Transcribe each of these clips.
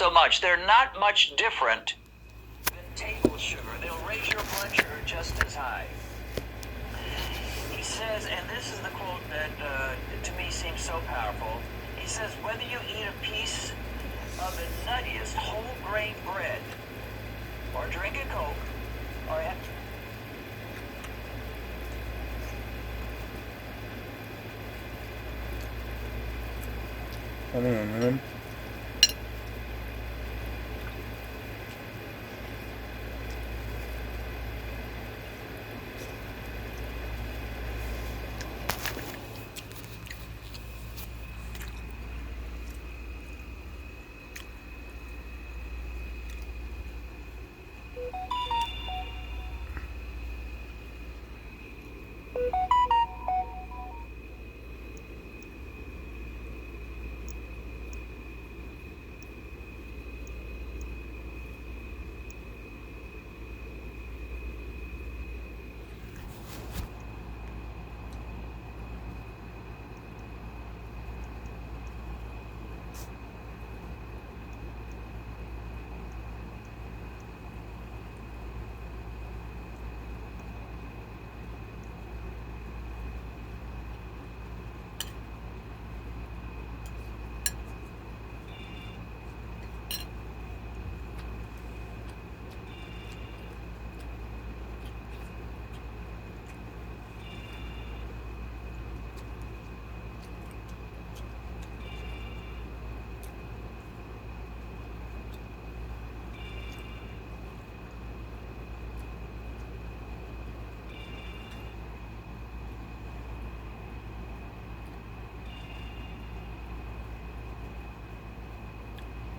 so much. They're not much different than table sugar. They'll raise your blood sugar just as high. He says, and this is the quote that to me seems so powerful. He says, whether you eat a piece of the nuttiest whole grain bread, or drink a Coke, or have... Come on, man.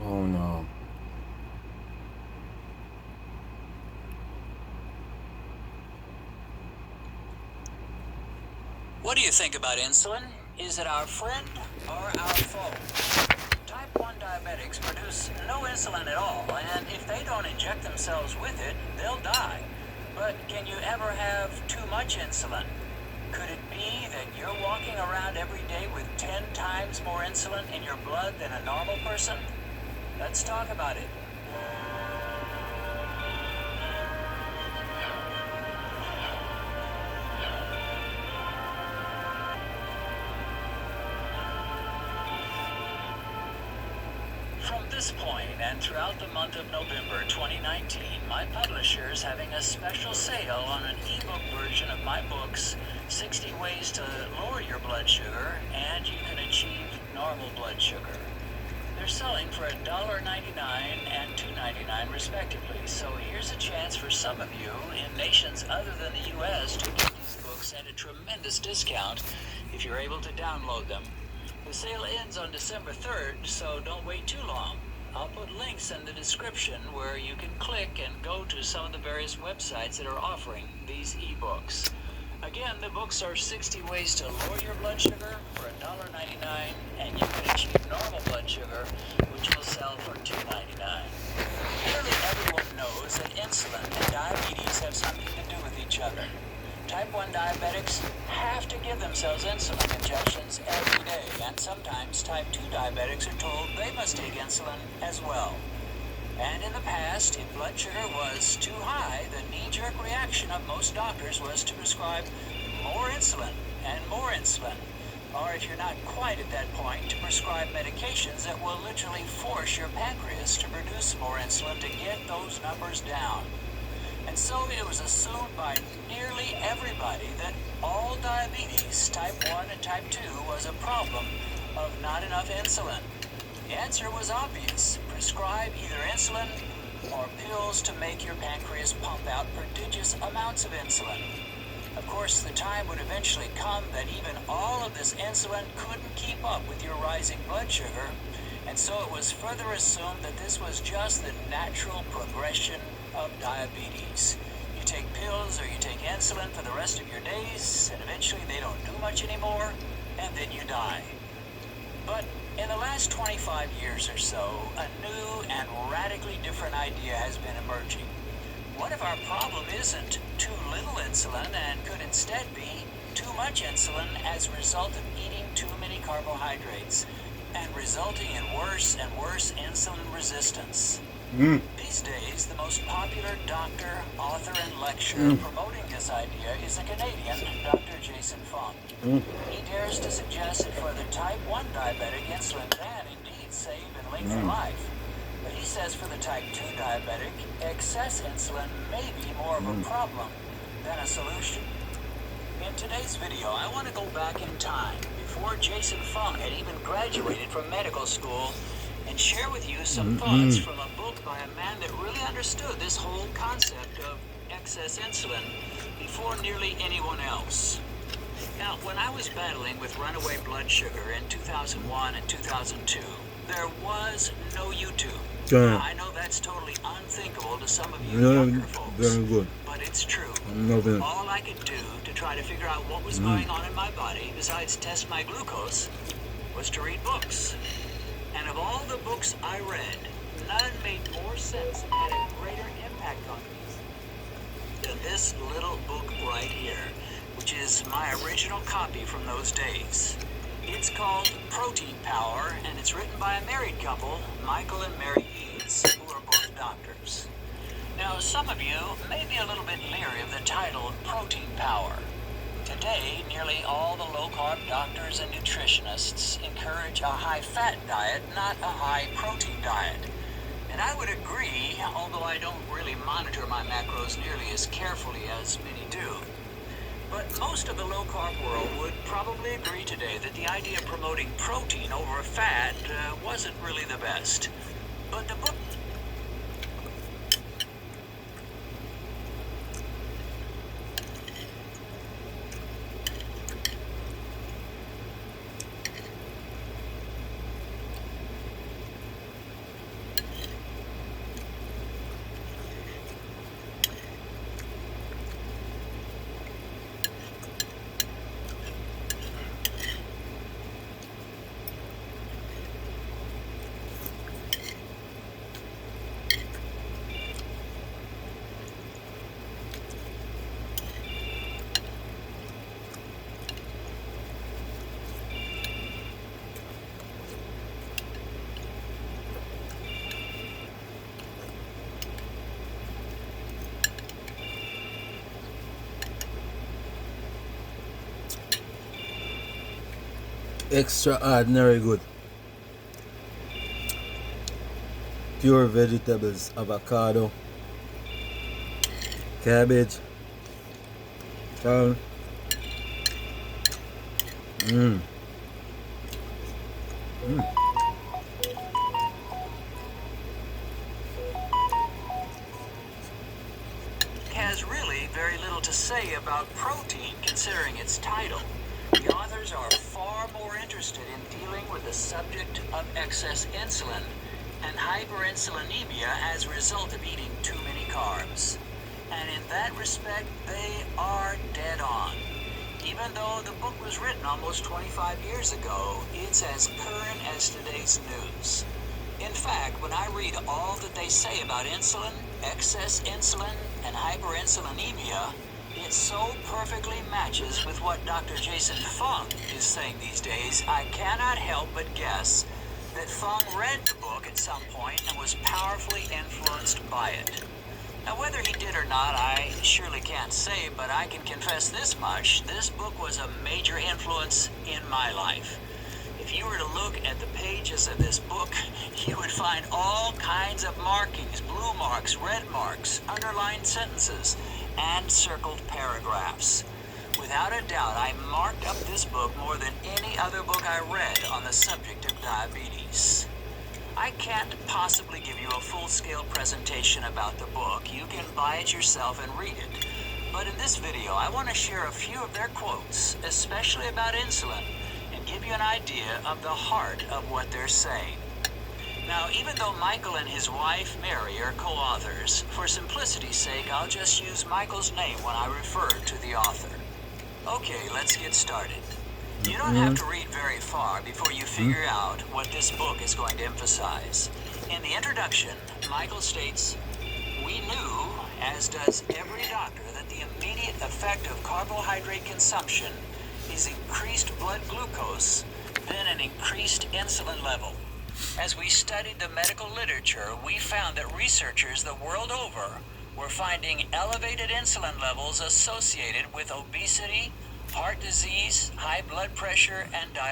Oh no. What do you think about insulin? Is it our friend or our foe? Type 1 diabetics produce no insulin at all, and if they don't inject themselves with it, they'll die. But can you ever have too much insulin? Could it be that you're walking around every day with 10 times more insulin in your blood than a normal person? Let's talk about it. From this point and throughout the month of November 2019, my publisher is having a special sale on an ebook version of my books, 60 Ways to Lower Your Blood Sugar, and you can achieve normal blood sugar. They're selling for $1.99 and $2.99 respectively, so here's a chance for some of you in nations other than the U.S. to get these books at a tremendous discount if you're able to download them. The sale ends on December 3rd, so don't wait too long. I'll put links in the description where you can click and go to some of the various websites that are offering these ebooks. Again, the books are 60 Ways to Lower Your Blood Sugar for $1.99, and you can achieve normal blood sugar, which will sell for $2.99. Nearly everyone knows that insulin and diabetes have something to do with each other. Type 1 diabetics have to give themselves insulin injections every day, and sometimes type 2 diabetics are told they must take insulin as well. And in the past, if blood sugar was too high, the knee-jerk reaction of most doctors was to prescribe more insulin and more insulin. Or if you're not quite at that point, to prescribe medications that will literally force your pancreas to produce more insulin to get those numbers down. And so it was assumed by nearly everybody that all diabetes, type 1 and type 2, was a problem of not enough insulin. The answer was obvious. Prescribe either insulin or pills to make your pancreas pump out prodigious amounts of insulin. Of course, the time would eventually come that even all of this insulin couldn't keep up with your rising blood sugar, and so it was further assumed that this was just the natural progression of diabetes. You take pills or you take insulin for the rest of your days, and eventually they don't do much anymore, and then you die. But in the last 25 years or so, a new and radically different idea has been emerging. What if our problem isn't too little insulin and could instead be too much insulin as a result of eating too many carbohydrates? and resulting in worse and worse insulin resistance. These days, the most popular doctor, author, and lecturer promoting this idea is a Canadian, Dr. Jason Fung. He dares to suggest that for the type 1 diabetic, insulin can indeed save and lengthen life. But he says for the type 2 diabetic, excess insulin may be more of a problem than a solution. In today's video, I want to go back in time, before Jason Fung had even graduated from medical school, and share with you some thoughts from a book by a man that really understood this whole concept of excess insulin before nearly anyone else. Now, when I was battling with runaway blood sugar in 2001 and 2002, there was no YouTube. Yeah. Now, I know that's totally unthinkable to some of you Yeah, younger folks, very good. but it's true. I'm loving it. All I could do to try to figure out what was going on in my body, besides test my glucose, was to read books. And of all the books I read, none made more sense and had a greater impact on me than this little book right here, which is my original copy from those days. It's called Protein Power, and it's written by a married couple, Michael and Mary Eads, who are both doctors. Now, some of you may be a little bit leery of the title Protein Power. Today, nearly all the low-carb doctors and nutritionists encourage a high-fat diet, not a high-protein diet. And I would agree, although I don't really monitor my macros nearly as carefully as many do. But most of the low-carb world would probably agree today that the idea of promoting protein over fat wasn't really the best. But the book Extraordinary good. Pure vegetables, avocado, cabbage, corn. has really very little to say about protein, considering its title. The authors are far more interested in dealing with the subject of excess insulin and hyperinsulinemia as a result of eating too many carbs. And in that respect, they are dead on. Even though the book was written almost 25 years ago, it's as current as today's news. In fact, when I read all that they say about insulin, excess insulin, and hyperinsulinemia, it so perfectly matches with what Dr. Jason Fung is saying these days, I cannot help but guess that Fung read the book at some point and was powerfully influenced by it. Now, whether he did or not, I surely can't say, but I can confess this much. This book was a major influence in my life. If you were to look at the pages of this book, you would find all kinds of markings, blue marks, red marks, underlined sentences, and circled paragraphs. Without a doubt, I marked up this book more than any other book I read on the subject of diabetes. I can't possibly give you a full-scale presentation about the book. You can buy it yourself and read it. But in this video, I want to share a few of their quotes, especially about insulin, and give you an idea of the heart of what they're saying. Now, even though Michael and his wife, Mary, are co-authors, for simplicity's sake, I'll just use Michael's name when I refer to the author. Okay, let's get started. You don't have to read very far before you figure out what this book is going to emphasize. In the introduction, Michael states, "We knew, as does every doctor, that the immediate effect of carbohydrate consumption is increased blood glucose been an increased insulin level. As we studied the medical literature, we found that researchers the world over were finding elevated insulin levels associated with obesity, heart disease, high blood pressure, and diabetes.